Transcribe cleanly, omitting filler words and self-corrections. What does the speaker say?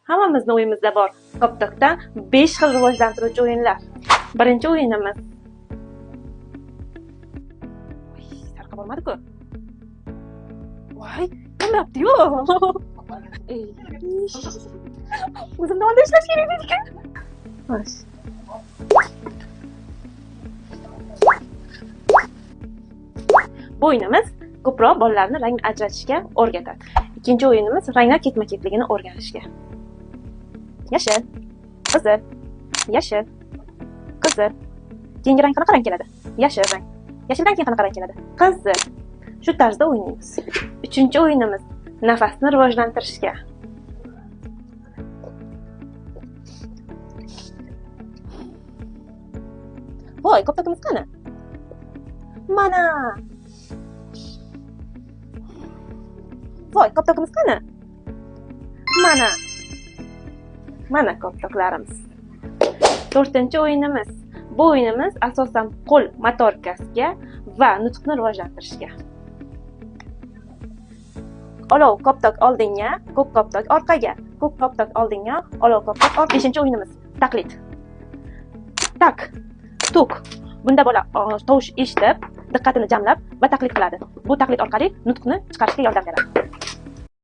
Hammamizning uyimizda bor. Koptokdan 5 xil rivojlantiruvchi o'yinlar. Birinchi o'yinimiz. Sarqa bo'lmadi-ku. Voy, nima yapti-yu? O'zimni oldi ishlash kerak edi-ku. Xo'sh. Bu o'yinimiz ko'proq bolalarni rang ajratishga o'rgatadi. Ikkinchi o'yinimiz ranglar ketma-ketligini o'rganishga. Yashil, qizil, yashil, qizil. Keyingi rang qanaqa rang keladi? Yashil rang. Yashildan keyin qanaqa rang keladi? Qizil. Shu tarzda o'ynaymiz. Uchinchi o'yinimiz nafasni rivojlantirishga. Voy, koptokimiz qani? Mana. Voy, koptokimiz qani? Mana. Mana koptoklarimiz. To'rtinchi o'yinimiz. Bu o'yinimiz asosan qo'l motorikasiga va nutqni rivojlantirishga. Olov koptok oldinga, ko'k koptok orqaga, ko'k koptok oldinga, olov koptok orqaga. Beshinchi o'yinimiz taqlid. Tak, tuk. Bunda bola tovush eshitib, diqqatini jamlab va taqlid qiladi. Bu taqlid orqali nutqni chiqarishga yordam beradi.